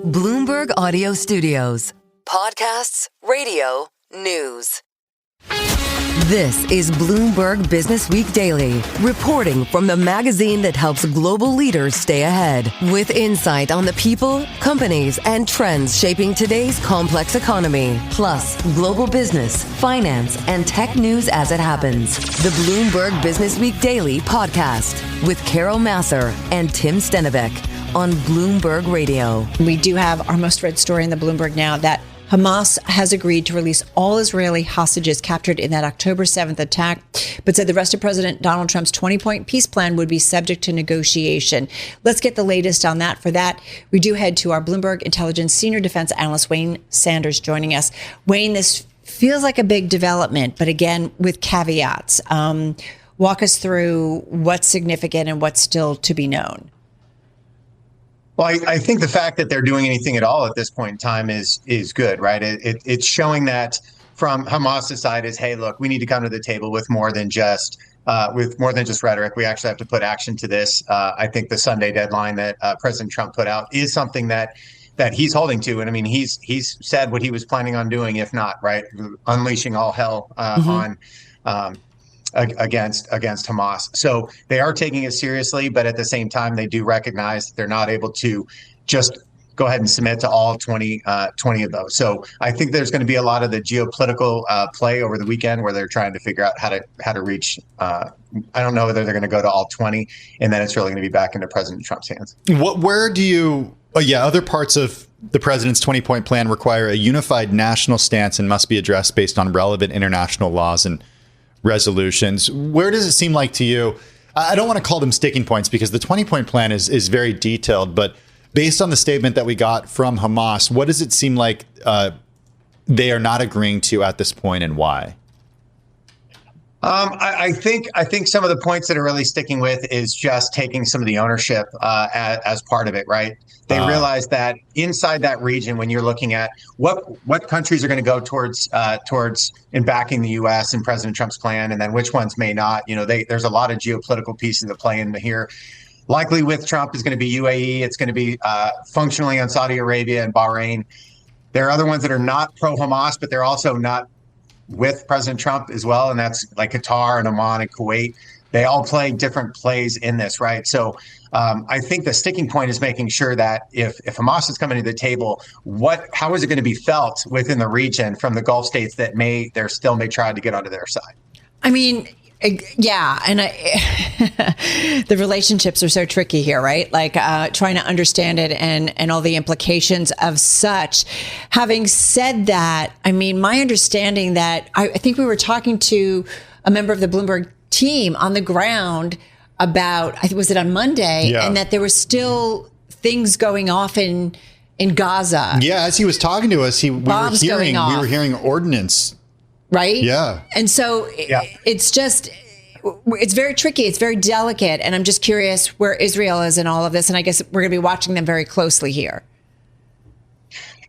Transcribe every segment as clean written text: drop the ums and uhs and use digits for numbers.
Bloomberg Audio Studios. Podcasts, radio, news. This is Bloomberg Businessweek Daily, reporting from the magazine that helps global leaders stay ahead, with insight on the people, companies, and trends shaping today's complex economy, plus global business, finance, and tech news as it happens. The Bloomberg Businessweek Daily podcast with Carol Masser and Tim Stenivek on Bloomberg Radio. We do have our most read story in the Bloomberg now that Hamas has agreed to release all Israeli hostages captured in that October 7th attack, but said the rest of President Donald Trump's 20-point peace plan would be subject to negotiation. Let's get the latest on that. For that, we do head to our Bloomberg Intelligence Senior Defense Analyst, Wayne Sanders, joining us. Wayne, this feels like a big development, but again, with caveats. Walk us through what's significant and what's still to be known. Well, I think the fact that they're doing anything at all at this point in time is good, right? It's showing that from Hamas's side is, hey, look, we need to come to the table with more than just rhetoric. We actually have to put action to this. I think the Sunday deadline that President Trump put out is something that he's holding to, and I mean he's said what he was planning on doing, if not right, unleashing all hell on. Against Hamas. So they are taking it seriously, but at the same time, they do recognize that they're not able to just go ahead and submit to all 20 of those. So I think there's going to be a lot of the geopolitical play over the weekend where they're trying to figure out how to reach. I don't know whether they're going to go to all 20, and then it's really going to be back into President Trump's hands. Other parts of the president's 20-point plan require a unified national stance and must be addressed based on relevant international laws and resolutions. Where does it seem like to you? I don't want to call them sticking points because the 20-point plan is very detailed, but based on the statement that we got from Hamas, what does it seem like they are not agreeing to at this point, and why? I think some of the points that are really sticking with is just taking some of the ownership as part of it, right? They realize that inside that region, when you're looking at what countries are going to go towards in backing the U.S. and President Trump's plan, and then which ones may not. You know, there's a lot of geopolitical pieces that play in here. Likely with Trump is going to be UAE. It's going to be functionally on Saudi Arabia and Bahrain. There are other ones that are not pro-Hamas, but they're also not with President Trump as well, and that's like Qatar and Oman and Kuwait. They all play different plays in this, right? So I think the sticking point is making sure that if Hamas is coming to the table, how is it going to be felt within the region from the Gulf states that may try to get onto their side? I mean, yeah, and the relationships are so tricky here, right? Like trying to understand it and all the implications of such. Having said that, I mean, my understanding that I think we were talking to a member of the Bloomberg team on the ground about, I think, was it on Monday, and that there were still things going off in Gaza. Yeah, as he was talking to us, we were hearing ordnance. Right? Yeah. And so it's very tricky. It's very delicate. And I'm just curious where Israel is in all of this. And I guess we're going to be watching them very closely here.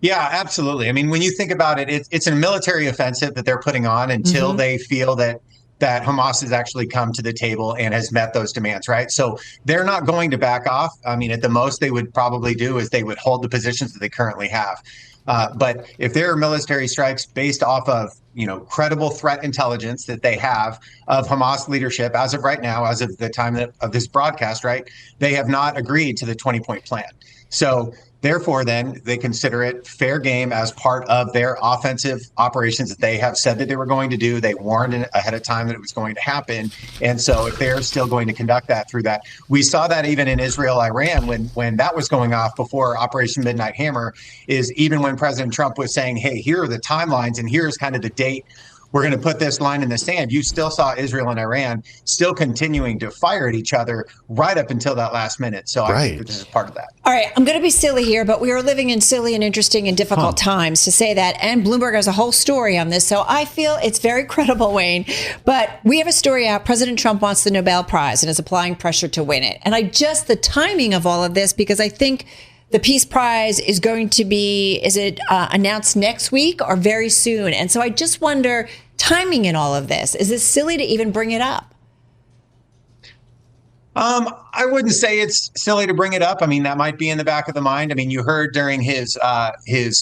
Yeah, absolutely. I mean, when you think about it, it's a military offensive that they're putting on until they feel that Hamas has actually come to the table and has met those demands, right? So they're not going to back off. I mean, at the most they would probably do is they would hold the positions that they currently have. But if there are military strikes based off of, credible threat intelligence that they have of Hamas leadership as of right now, as of the time of this broadcast, right, they have not agreed to the 20-point plan. So therefore, then they consider it fair game as part of their offensive operations that they have said that they were going to do. They warned ahead of time that it was going to happen. And so if they're still going to conduct that through that, we saw that even in Israel, Iran, when that was going off before Operation Midnight Hammer, is even when President Trump was saying, hey, here are the timelines and here's kind of the date we're going to put this line in the sand, you still saw Israel and Iran still continuing to fire at each other right up until that last minute. So I think this is part of that. All right, I'm going to be silly here, but we are living in silly and interesting and difficult times, to say that. And Bloomberg has a whole story on this. So I feel it's very credible, Wayne. But we have a story out. President Trump wants the Nobel Prize and is applying pressure to win it. And the timing of all of this, because I think the Peace Prize is going to be, announced next week or very soon? And so I just wonder, timing in all of this, is it silly to even bring it up? I wouldn't say it's silly to bring it up. I mean, that might be in the back of the mind. I mean, you heard during his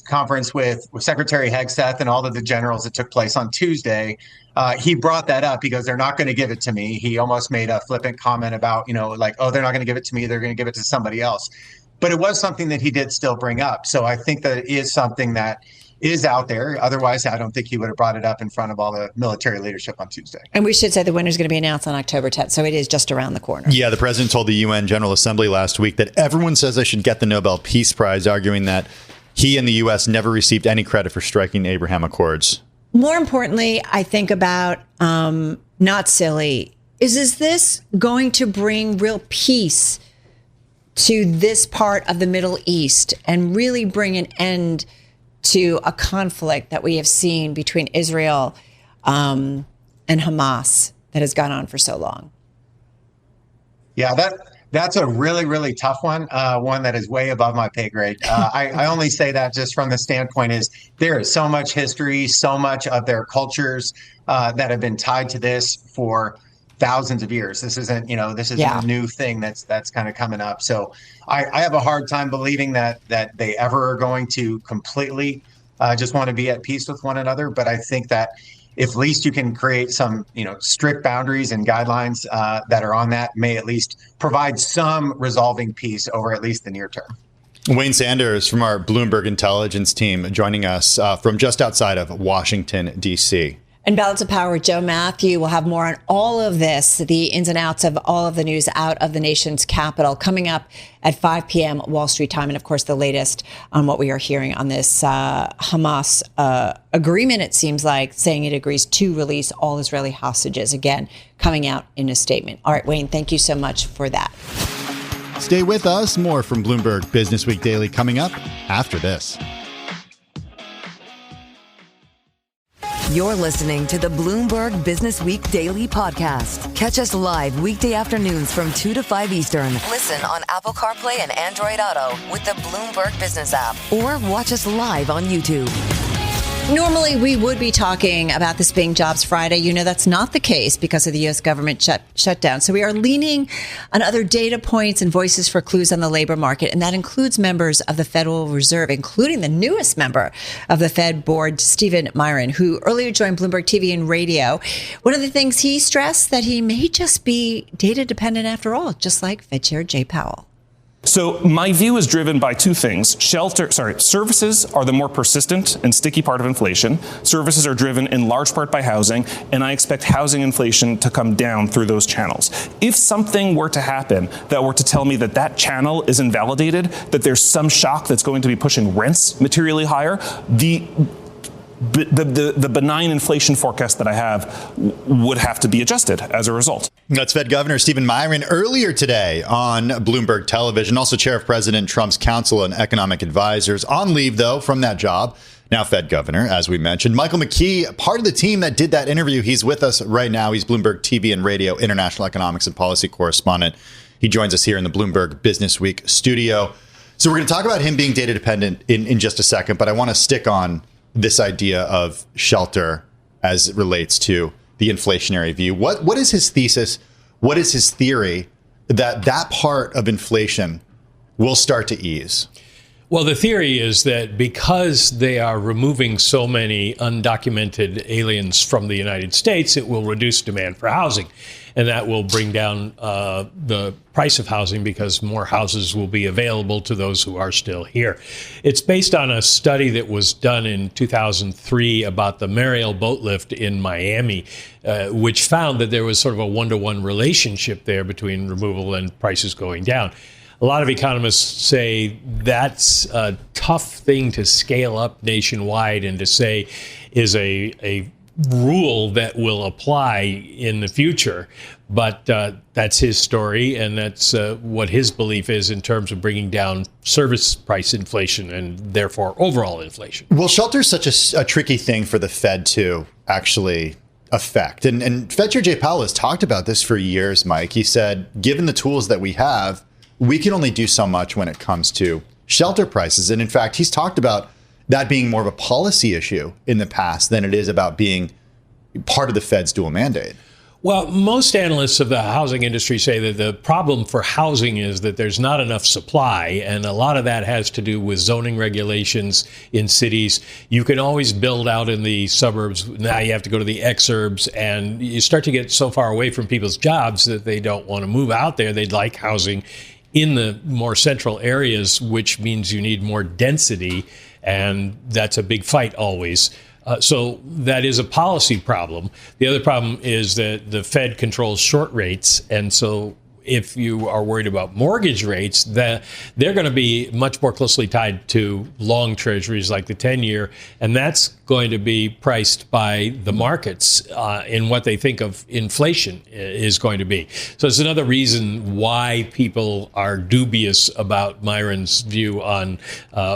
conference with Secretary Hegseth and all of the generals that took place on Tuesday, he brought that up. He goes, "They're not going to give it to me." He almost made a flippant comment about, like, "Oh, they're not going to give it to me. They're going to give it to somebody else." But it was something that he did still bring up. So I think that it is something that is out there. Otherwise, I don't think he would have brought it up in front of all the military leadership on Tuesday. And we should say the winner is going to be announced on October 10th. So it is just around the corner. Yeah, the president told the UN General Assembly last week that everyone says they should get the Nobel Peace Prize, arguing that he and the U.S. never received any credit for striking the Abraham Accords. More importantly, I think about not silly. Is this going to bring real peace to this part of the Middle East and really bring an end to a conflict that we have seen between Israel and Hamas that has gone on for so long? Yeah, that's a really, really tough one, one that is way above my pay grade. I only say that just from the standpoint is there is so much history, so much of their cultures that have been tied to this for thousands of years. This isn't a new thing that's kind of coming up. So I have a hard time believing that they ever are going to completely just want to be at peace with one another. But I think that if at least you can create some, strict boundaries and guidelines that are on that, may at least provide some resolving peace over at least the near term. Wayne Sanders from our Bloomberg intelligence team joining us from just outside of Washington, D.C. And Balance of Power with Joe Matthew will have more on all of this, the ins and outs of all of the news out of the nation's capital, coming up at 5 p.m. Wall Street time. And of course, the latest on what we are hearing on this Hamas agreement, it seems like, saying it agrees to release all Israeli hostages, again, coming out in a statement. All right, Wayne, thank you so much for that. Stay with us. More from Bloomberg Businessweek Daily coming up after this. You're listening to the Bloomberg Businessweek Daily Podcast. Catch us live weekday afternoons from 2 to 5 Eastern. Listen on Apple CarPlay and Android Auto with the Bloomberg Business app. Or watch us live on YouTube. Normally, we would be talking about this being Jobs Friday. You know, that's not the case because of the U.S. government shutdown. So we are leaning on other data points and voices for clues on the labor market. And that includes members of the Federal Reserve, including the newest member of the Fed board, Stephen Miron, who earlier joined Bloomberg TV and radio. One of the things he stressed that he may just be data dependent after all, just like Fed Chair Jay Powell. So my view is driven by two things. Services are the more persistent and sticky part of inflation. Services are driven in large part by housing, and I expect housing inflation to come down through those channels. If something were to happen that were to tell me that channel is invalidated, that there's some shock that's going to be pushing rents materially higher, the benign inflation forecast that I have would have to be adjusted as a result. That's Fed Governor Stephen Miron earlier today on Bloomberg Television, also chair of President Trump's Council on Economic Advisors, on leave, though, from that job. Now Fed Governor, as we mentioned. Michael McKee, part of the team that did that interview. He's with us right now. He's Bloomberg TV and radio international economics and policy correspondent. He joins us here in the Bloomberg Businessweek studio. So we're going to talk about him being data dependent in just a second, but I want to stick on this idea of shelter as it relates to the inflationary view. What is his thesis? What is his theory that part of inflation will start to ease? Well, the theory is that because they are removing so many undocumented aliens from the United States, it will reduce demand for housing. And that will bring down the price of housing because more houses will be available to those who are still here. It's based on a study that was done in 2003 about the Mariel boat lift in Miami, which found that there was sort of a one-to-one relationship there between removal and prices going down. A lot of economists say that's a tough thing to scale up nationwide and to say is a rule that will apply in the future. But that's his story, and that's what his belief is in terms of bringing down service price inflation and therefore overall inflation. Well, shelter is such a tricky thing for the Fed to actually affect. And Fed Chair Jay Powell has talked about this for years, Mike. He said, given the tools that we have, we can only do so much when it comes to shelter prices. And in fact, he's talked about that being more of a policy issue in the past than it is about being part of the Fed's dual mandate. Well, most analysts of the housing industry say that the problem for housing is that there's not enough supply, and a lot of that has to do with zoning regulations in cities. You can always build out in the suburbs. Now you have to go to the exurbs, and you start to get so far away from people's jobs that they don't want to move out there. They'd like housing in the more central areas, which means you need more density, and that's a big fight always. So that is a policy problem. The other problem is that the Fed controls short rates. And so if you are worried about mortgage rates, they're going to be much more closely tied to long treasuries like the 10-year. And that's going to be priced by the markets in what they think of inflation is going to be. So it's another reason why people are dubious about Myron's view on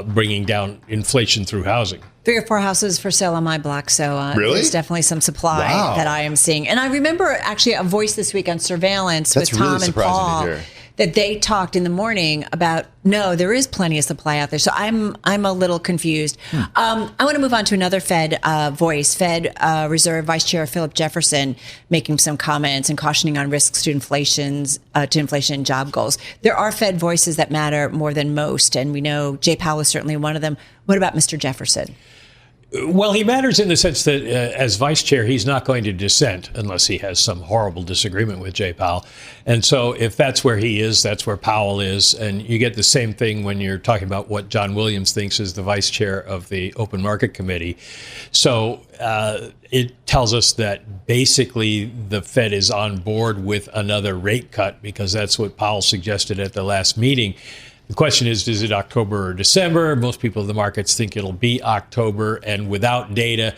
bringing down inflation through housing. 3 or 4 houses for sale on my block. So really? There's definitely some supply that I am seeing. And I remember actually a voice this week on surveillance with Tom really and Paul to hear. that they talked in the morning about, no, there is plenty of supply out there. So I'm a little confused. I want to move on to another Fed voice. Fed Reserve Vice Chair Philip Jefferson making some comments and cautioning on risks to inflation and job goals. There are Fed voices that matter more than most. And we know Jay Powell is certainly one of them. What about Mr. Jefferson? Well, he matters in the sense that as vice chair, he's not going to dissent unless he has some horrible disagreement with Jay Powell. And so if that's where he is, that's where Powell is. And you get the same thing when you're talking about what John Williams thinks is the vice chair of the Open Market Committee. So it tells us that basically the Fed is on board with another rate cut because that's what Powell suggested at the last meeting. The question is it October or December? Most people in the markets think it'll be October. And without data,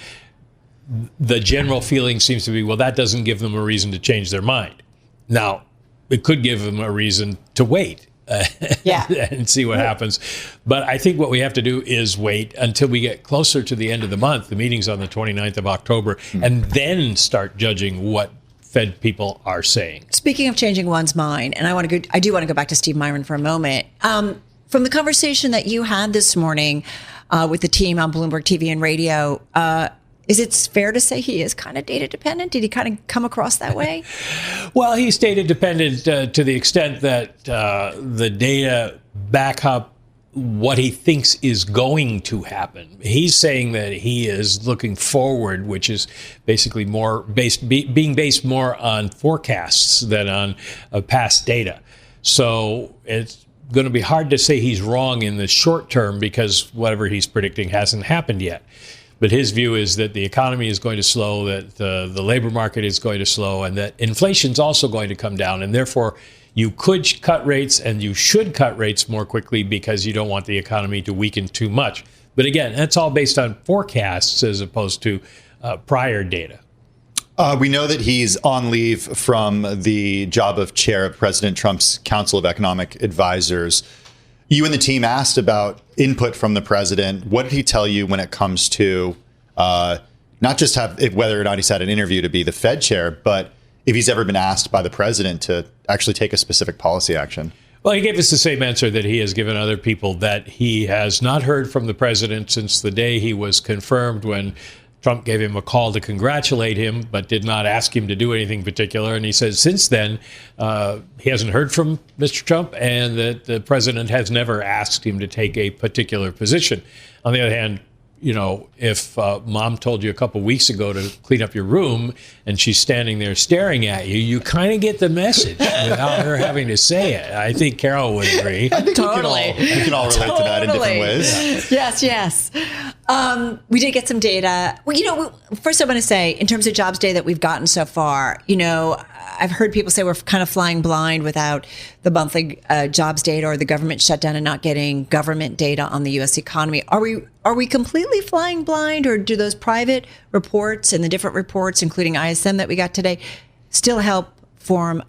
the general feeling seems to be, well, that doesn't give them a reason to change their mind. Now, it could give them a reason to wait and see what happens. But I think what we have to do is wait until we get closer to the end of the month. The meeting's on the 29th of October, and then start judging what Fed people are saying. Speaking of changing one's mind, and I do want to go back to Steve Myron for a moment. From the conversation that you had this morning with the team on Bloomberg TV and radio, is it fair to say he is kind of data dependent? Did he kind of come across that way? Well, he's data dependent to the extent that the data back up what he thinks is going to happen. He's saying that he is looking forward, which is basically being based more on forecasts than on past data. So it's going to be hard to say he's wrong in the short term because whatever he's predicting hasn't happened yet. But his view is that the economy is going to slow, that the labor market is going to slow, and that inflation's also going to come down, and therefore you could cut rates and you should cut rates more quickly because you don't want the economy to weaken too much. But again, that's all based on forecasts as opposed to prior data. We know that he's on leave from the job of chair of President Trump's Council of Economic Advisors. You and the team asked about input from the president. What did he tell you when it comes to not just whether or not he's had an interview to be the Fed chair, but if he's ever been asked by the president to actually take a specific policy action? Well, he gave us the same answer that he has given other people, that he has not heard from the president since the day he was confirmed when Trump gave him a call to congratulate him, but did not ask him to do anything particular. And he says since then, he hasn't heard from Mr. Trump and that the president has never asked him to take a particular position. On the other hand, you know, if mom told you a couple weeks ago to clean up your room and she's standing there staring at you, you kind of get the message without her having to say it. I think Carol would agree. I think we can all relate to that in different ways. Yes. We did get some data. Well, you know, first I want to say, in terms of jobs data that we've gotten so far, you know, I've heard people say we're kind of flying blind without the monthly jobs data or the government shutdown and not getting government data on the U.S. economy. Are we completely flying blind, or do those private reports and the different reports, including ISM that we got today, still help form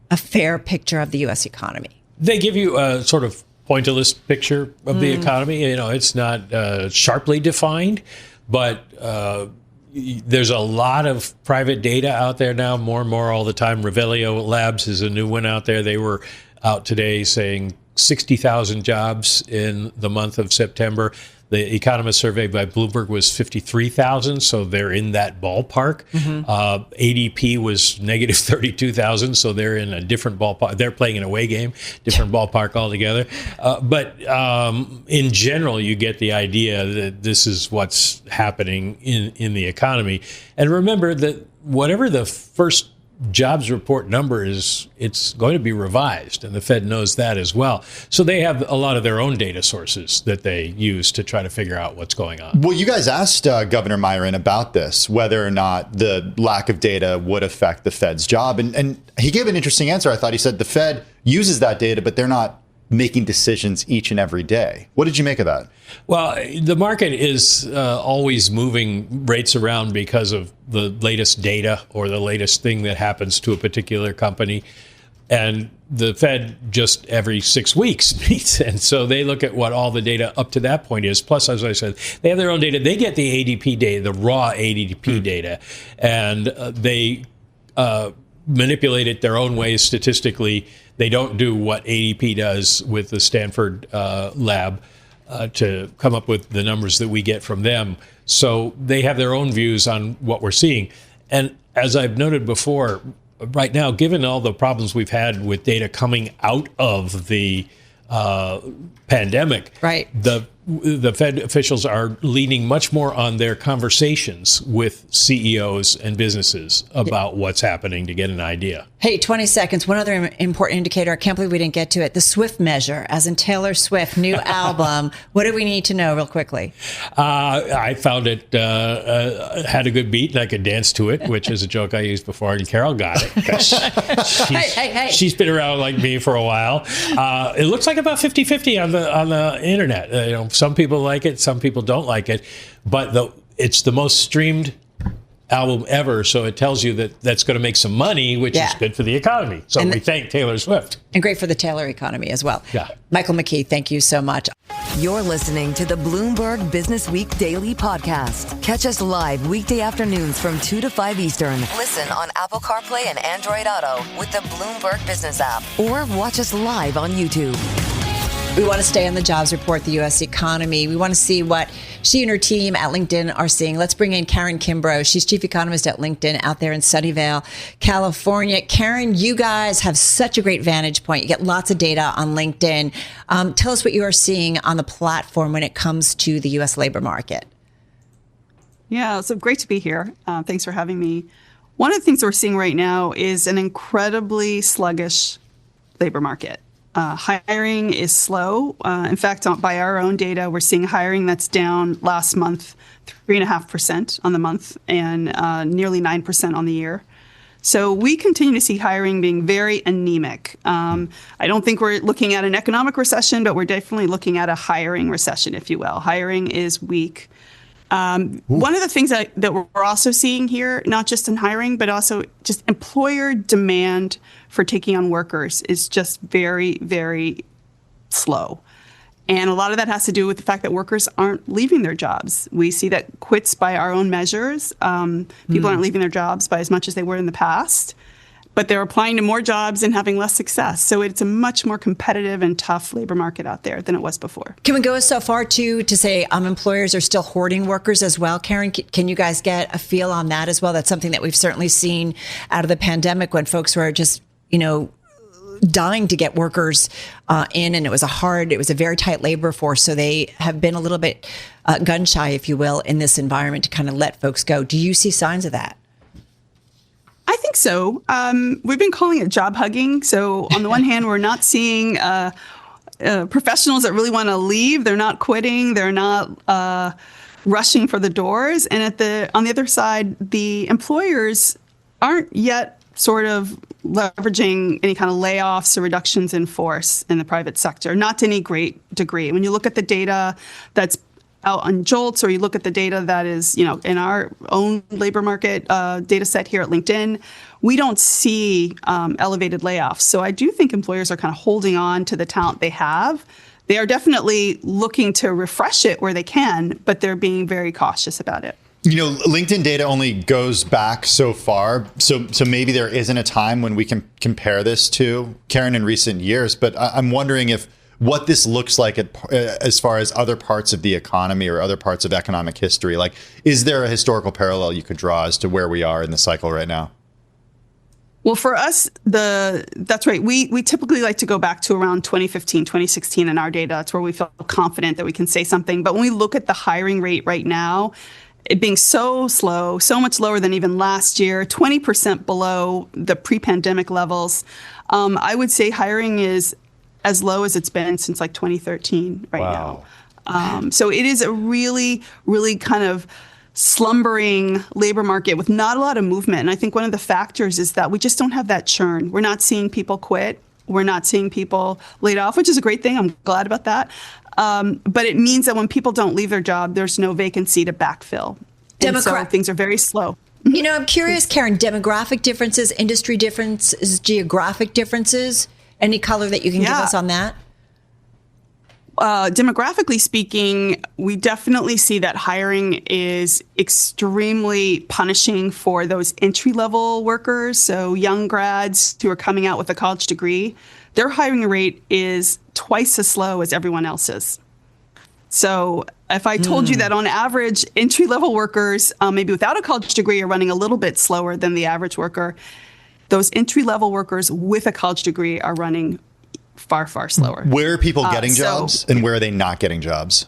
a fair picture of the U.S. economy? They give you a sort of pointillist picture of the economy. You know, it's not sharply defined, but there's a lot of private data out there now, more and more all the time. Revelio Labs is a new one out there. They were out today saying 60,000 jobs in the month of September. The economist survey by Bloomberg was 53,000, so they're in that ballpark. ADP was negative 32,000, so they're in a different ballpark. They're playing an away game, different ballpark altogether. But in general, you get the idea that this is what's happening in the economy. And remember that whatever the first jobs report number is, it's going to be revised, and the Fed knows that as well. So they have a lot of their own data sources that they use to try to figure out what's going on. Well, you guys asked Governor Myron about this, whether or not the lack of data would affect the Fed's job. And he gave an interesting answer. I thought he said the Fed uses that data, but they're not making decisions each and every day. What did you make of that? Well, the market is always moving rates around because of the latest data or the latest thing that happens to a particular company. And the Fed just every 6 weeks meets. And so they look at what all the data up to that point is. Plus, as I said, they have their own data. They get the ADP data, the raw ADP data, and they manipulate it their own ways statistically. They don't do what ADP does with the Stanford lab to come up with the numbers that we get from them. So they have their own views on what we're seeing. And as I've noted before, right now, given all the problems we've had with data coming out of the pandemic, right, the Fed officials are leaning much more on their conversations with CEOs and businesses about what's happening to get an idea. Hey, 20 seconds. One other important indicator. I can't believe we didn't get to it. The Swift measure, as in Taylor Swift, new album. What do we need to know real quickly? I found it had a good beat and I could dance to it, which is a joke I used before, and Carol got it. She's been around like me for a while. It looks like about 50-50 on the internet. Some people like it, some people don't like it, but it's the most streamed album ever, so it tells you that that's going to make some money, which is good for the economy. So we thank Taylor Swift. And great for the Taylor economy as well. Yeah. Michael McKee, thank you so much. You're listening to the Bloomberg Businessweek Daily Podcast. Catch us live weekday afternoons from 2 to 5 Eastern. Listen on Apple CarPlay and Android Auto with the Bloomberg Business app. Or watch us live on YouTube. We want to stay on the jobs report, the U.S. economy. We want to see what she and her team at LinkedIn are seeing. Let's bring in Karen Kimbrough. She's chief economist at LinkedIn out there in Sunnyvale, California. Karen, you guys have such a great vantage point. You get lots of data on LinkedIn. Tell us what you are seeing on the platform when it comes to the U.S. labor market. Yeah, so great to be here. Thanks for having me. One of the things we're seeing right now is an incredibly sluggish labor market. Hiring is slow. In fact, by our own data, we're seeing hiring that's down last month 3.5% on the month and nearly 9% on the year. So we continue to see hiring being very anemic. I don't think we're looking at an economic recession, but we're definitely looking at a hiring recession, if you will. Hiring is weak. One of the things that we're also seeing here, not just in hiring, but also just employer demand for taking on workers is just very, very slow. And a lot of that has to do with the fact that workers aren't leaving their jobs. We see that quits by our own measures. People aren't leaving their jobs by as much as they were in the past, but they're applying to more jobs and having less success. So it's a much more competitive and tough labor market out there than it was before. Can we go so far to say employers are still hoarding workers as well? Karen, can you guys get a feel on that as well? That's something that we've certainly seen out of the pandemic when folks were just, dying to get workers in, and it was a very tight labor force. So they have been a little bit gun shy, if you will, in this environment to kind of let folks go. Do you see signs of that? I think so. We've been calling it job hugging. So on the one hand, we're not seeing professionals that really want to leave. They're not quitting. They're not rushing for the doors. And on the other side, the employers aren't yet sort of leveraging any kind of layoffs or reductions in force in the private sector, not to any great degree. When you look at the data that's out on JOLTS, or you look at the data that is, in our own labor market data set here at LinkedIn, we don't see elevated layoffs. So I do think employers are kind of holding on to the talent they have. They are definitely looking to refresh it where they can, but they're being very cautious about it. LinkedIn data only goes back so far. So maybe there isn't a time when we can compare this to, Karen, in recent years. But I'm wondering if what this looks like as far as other parts of the economy or other parts of economic history? Like, is there a historical parallel you could draw as to where we are in the cycle right now? Well, for us, that's right. We typically like to go back to around 2015, 2016 in our data. That's where we feel confident that we can say something. But when we look at the hiring rate right now, it being so slow, so much lower than even last year, 20% below the pre-pandemic levels, I would say hiring is as low as it's been since like 2013 right now. So it is a really, really kind of slumbering labor market with not a lot of movement. And I think one of the factors is that we just don't have that churn. We're not seeing people quit. We're not seeing people laid off, which is a great thing. I'm glad about that. But it means that when people don't leave their job, there's no vacancy to backfill. And so things are very slow. You know, I'm curious, Karen, demographic differences, industry differences, geographic differences, any color that you can give us on that? Demographically speaking, we definitely see that hiring is extremely punishing for those entry-level workers. So young grads who are coming out with a college degree, their hiring rate is twice as slow as everyone else's. So if I told you that on average, entry-level workers, maybe without a college degree, are running a little bit slower than the average worker, those entry-level workers with a college degree are running far, far slower. Where are people getting jobs and where are they not getting jobs?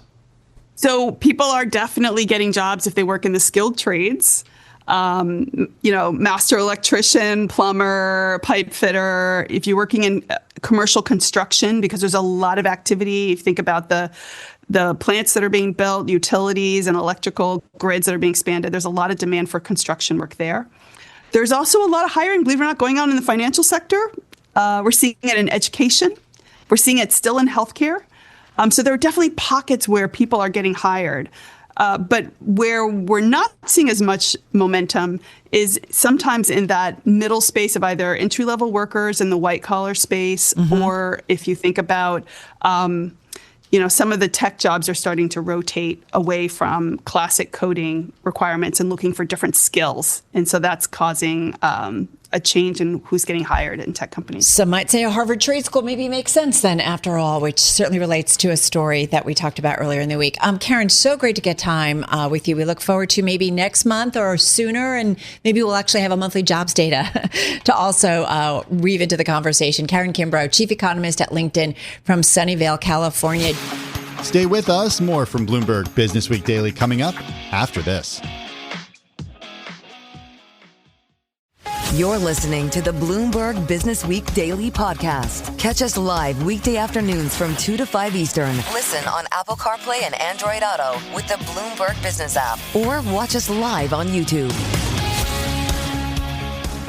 So people are definitely getting jobs if they work in the skilled trades. Master electrician, plumber, pipe fitter. If you're working in commercial construction, because there's a lot of activity. If you think about the plants that are being built, utilities and electrical grids that are being expanded, there's a lot of demand for construction work there. There's also a lot of hiring, believe it or not, going on in the financial sector. We're seeing it in education. We're seeing it still in healthcare. So there are definitely pockets where people are getting hired. But where we're not seeing as much momentum is sometimes in that middle space of either entry-level workers in the white-collar space, or if you think about, some of the tech jobs are starting to rotate away from classic coding requirements and looking for different skills. And so that's causing a change in who's getting hired in tech companies. Some might say a Harvard trade school maybe makes sense then after all, which certainly relates to a story that we talked about earlier in the week. Karen, so great to get time with you. We look forward to maybe next month or sooner, and maybe we'll actually have a monthly jobs data to also weave into the conversation. Karen Kimbrough, chief economist at LinkedIn from Sunnyvale, California. Stay with us. More from Bloomberg Businessweek Daily coming up after this. You're listening to the Bloomberg Businessweek Daily Podcast. Catch us live weekday afternoons from 2 to 5 Eastern. Listen on Apple CarPlay and Android Auto with the Bloomberg Business app. Or watch us live on YouTube.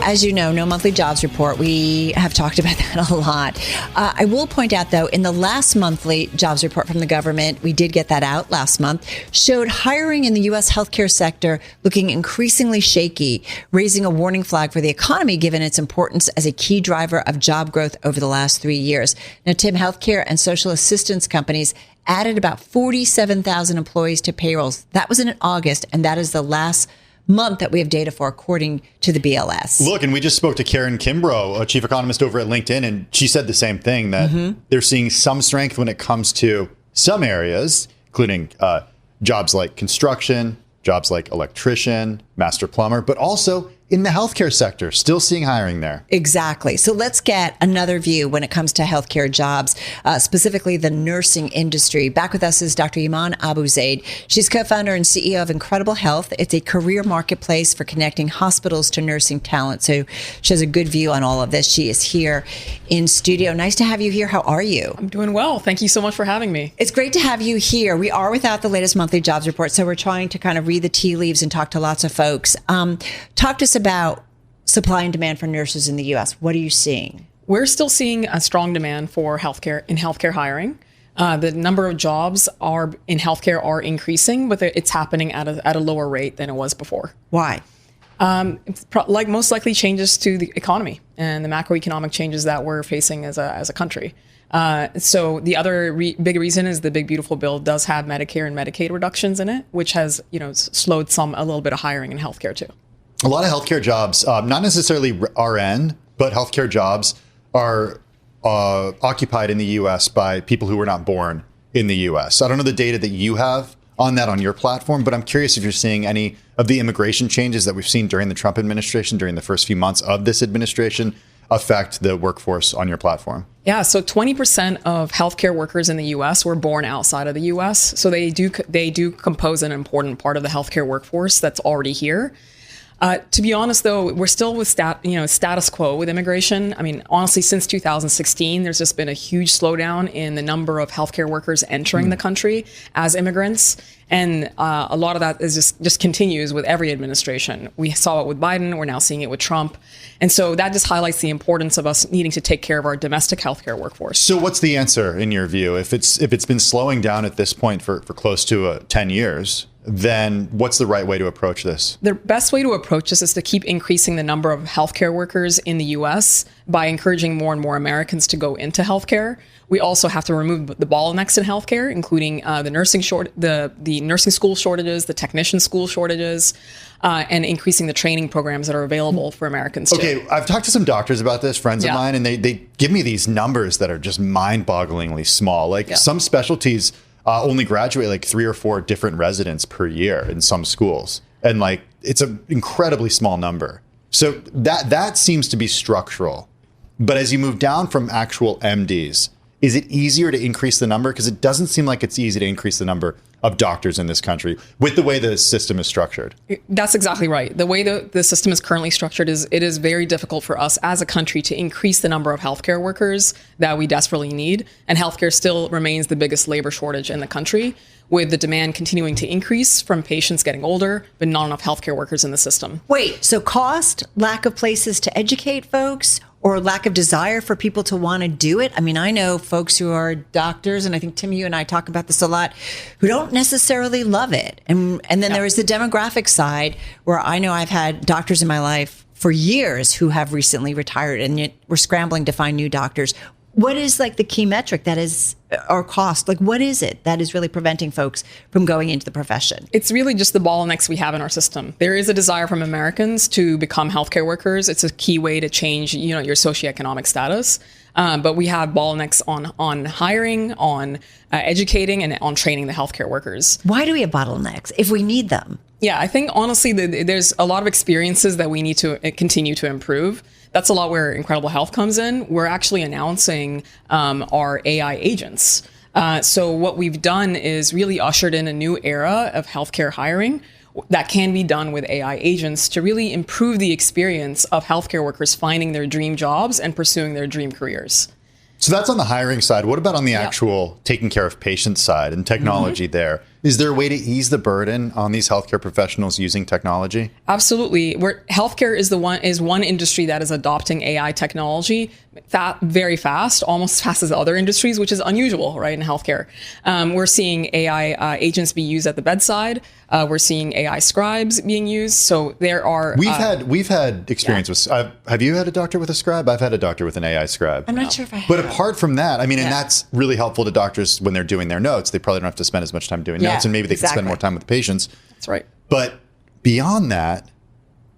As you know, no monthly jobs report. We have talked about that a lot. I will point out, though, in the last monthly jobs report from the government, we did get that out last month, showed hiring in the U.S. healthcare sector looking increasingly shaky, raising a warning flag for the economy, given its importance as a key driver of job growth over the last 3 years. Now, Tim, healthcare and social assistance companies added about 47,000 employees to payrolls. That was in August, and that is the last month that we have data for, according to the BLS. Look, and we just spoke to Karen Kimbrough, a chief economist over at LinkedIn, and she said the same thing, that they're seeing some strength when it comes to some areas, including jobs like construction, jobs like electrician, master plumber, but also in the healthcare sector, still seeing hiring there. Exactly. So let's get another view when it comes to healthcare jobs, specifically the nursing industry. Back with us is Dr. Iman Abuzaid. She's co-founder and CEO of Incredible Health. It's a career marketplace for connecting hospitals to nursing talent. So she has a good view on all of this. She is here in studio. Nice to have you here. How are you? I'm doing well. Thank you so much for having me. It's great to have you here. We are without the latest monthly jobs report, so we're trying to kind of read the tea leaves and talk to lots of folks. Talk to us about supply and demand for nurses in the U.S. What are you seeing? We're still seeing a strong demand for healthcare hiring. The number of jobs in healthcare are increasing, but it's happening at a lower rate than it was before. Why? Most likely changes to the economy and the macroeconomic changes that we're facing as a country. So the other big reason is the Big Beautiful Bill does have Medicare and Medicaid reductions in it, which has slowed a little bit of hiring in healthcare too. A lot of healthcare jobs, not necessarily RN, but healthcare jobs are occupied in the U.S. by people who were not born in the U.S. I don't know the data that you have on that on your platform, but I'm curious if you're seeing any of the immigration changes that we've seen during the Trump administration, during the first few months of this administration, affect the workforce on your platform. Yeah, so 20% of healthcare workers in the U.S. were born outside of the U.S., so they do compose an important part of the healthcare workforce that's already here. To be honest, though, we're still with status quo with immigration. I mean, honestly, since 2016, there's just been a huge slowdown in the number of healthcare workers entering the country as immigrants. And a lot of that is just continues with every administration. We saw it with Biden. We're now seeing it with Trump. And so that just highlights the importance of us needing to take care of our domestic healthcare workforce. So what's the answer in your view? If it's been slowing down at this point for close to 10 years, then what's the right way to approach this? The best way to approach this is to keep increasing the number of healthcare workers in the U.S. by encouraging more and more Americans to go into healthcare. We also have to remove the bottlenecks in healthcare, including the nursing school shortages, the technician school shortages, and increasing the training programs that are available for Americans too. Okay, I've talked to some doctors about this, friends of mine, and they give me these numbers that are just mind-bogglingly small. Like some specialties only graduate like 3 or 4 different residents per year in some schools. And like, it's an incredibly small number. So that seems to be structural. But as you move down from actual MDs, is it easier to increase the number? Because it doesn't seem like it's easy to increase the number of doctors in this country with the way the system is structured. That's exactly right. The way the system is currently structured it is very difficult for us as a country to increase the number of healthcare workers that we desperately need. And healthcare still remains the biggest labor shortage in the country, with the demand continuing to increase from patients getting older, but not enough healthcare workers in the system. Wait, so cost, lack of places to educate folks, or lack of desire for people to want to do it? I mean, I know folks who are doctors, and I think, Tim, you and I talk about this a lot, who don't necessarily love it. And then there is the demographic side, where I know I've had doctors in my life for years who have recently retired, and yet we're scrambling to find new doctors. What is like the key metric that is, or cost? Like, what is it that is really preventing folks from going into the profession? It's really just the bottlenecks we have in our system. There is a desire from Americans to become healthcare workers. It's a key way to change, your socioeconomic status. But we have bottlenecks on hiring, on educating, and on training the healthcare workers. Why do we have bottlenecks if we need them? Yeah, I think honestly, there's a lot of experiences that we need to continue to improve. That's a lot where Incredible Health comes in. We're actually announcing our AI agents. So what we've done is really ushered in a new era of healthcare hiring that can be done with AI agents to really improve the experience of healthcare workers finding their dream jobs and pursuing their dream careers. So that's on the hiring side. What about on the actual taking care of patients side and technology there? Is there a way to ease the burden on these healthcare professionals using technology? Absolutely. Healthcare is one industry that is adopting AI technology very fast, almost as fast as other industries, which is unusual, right, in healthcare. We're seeing AI agents be used at the bedside. We're seeing AI scribes being used. So there are... We've had experience with... have you had a doctor with a scribe? I've had a doctor with an AI scribe. I'm not sure if I have. But apart from that, I mean, and that's really helpful to doctors when they're doing their notes. They probably don't have to spend as much time doing notes, and maybe they can spend more time with the patients. That's right. But beyond that,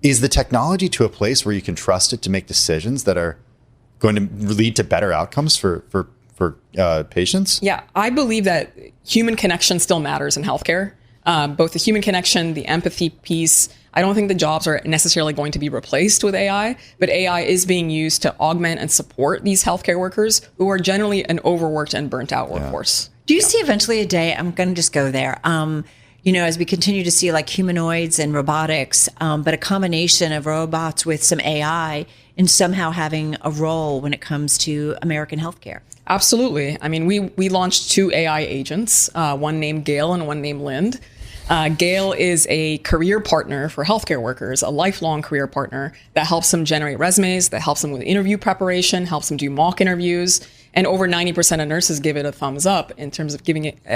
is the technology to a place where you can trust it to make decisions that are going to lead to better outcomes for patients? Yeah, I believe that human connection still matters in healthcare. Both the human connection, the empathy piece. I don't think the jobs are necessarily going to be replaced with AI, but AI is being used to augment and support these healthcare workers who are generally an overworked and burnt out workforce. Do you see eventually a day, I'm going to just go there, as we continue to see like humanoids and robotics, but a combination of robots with some AI and somehow having a role when it comes to American healthcare? Absolutely. I mean, we launched 2 AI agents, one named Gail and one named Lind. Gail is a career partner for healthcare workers, a lifelong career partner that helps them generate resumes, that helps them with interview preparation, helps them do mock interviews. And over 90% of nurses give it a thumbs up in terms of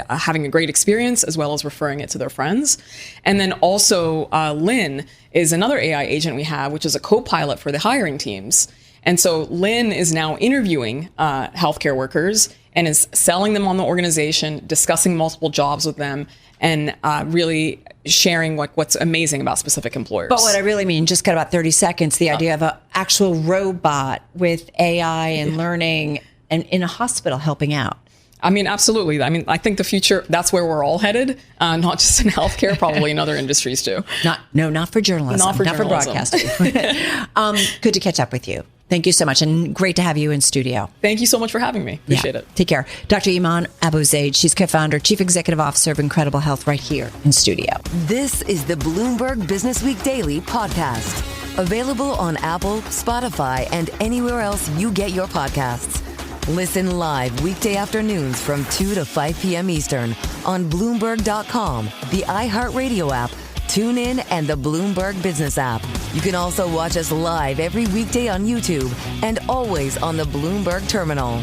having a great experience, as well as referring it to their friends. And then also Lynn is another AI agent we have, which is a co-pilot for the hiring teams. And so Lynn is now interviewing healthcare workers and is selling them on the organization, discussing multiple jobs with them, and really sharing what's amazing about specific employers. But what I really mean, just got about 30 seconds, the idea of an actual robot with AI and learning and in a hospital helping out. I mean, absolutely. I mean, I think the future, that's where we're all headed, not just in healthcare, probably in other industries too. Not for journalism. Not for broadcasting. Good to catch up with you. Thank you so much, and great to have you in studio. Thank you so much for having me. Appreciate it. Take care. Dr. Iman Abu-Zaid, she's co-founder, chief executive officer of Incredible Health, right here in studio. This is the Bloomberg Businessweek Daily podcast. Available on Apple, Spotify, and anywhere else you get your podcasts. Listen live weekday afternoons from 2 to 5 p.m. Eastern on Bloomberg.com, the iHeartRadio app, TuneIn, and the Bloomberg Business app. You can also watch us live every weekday on YouTube and always on the Bloomberg Terminal.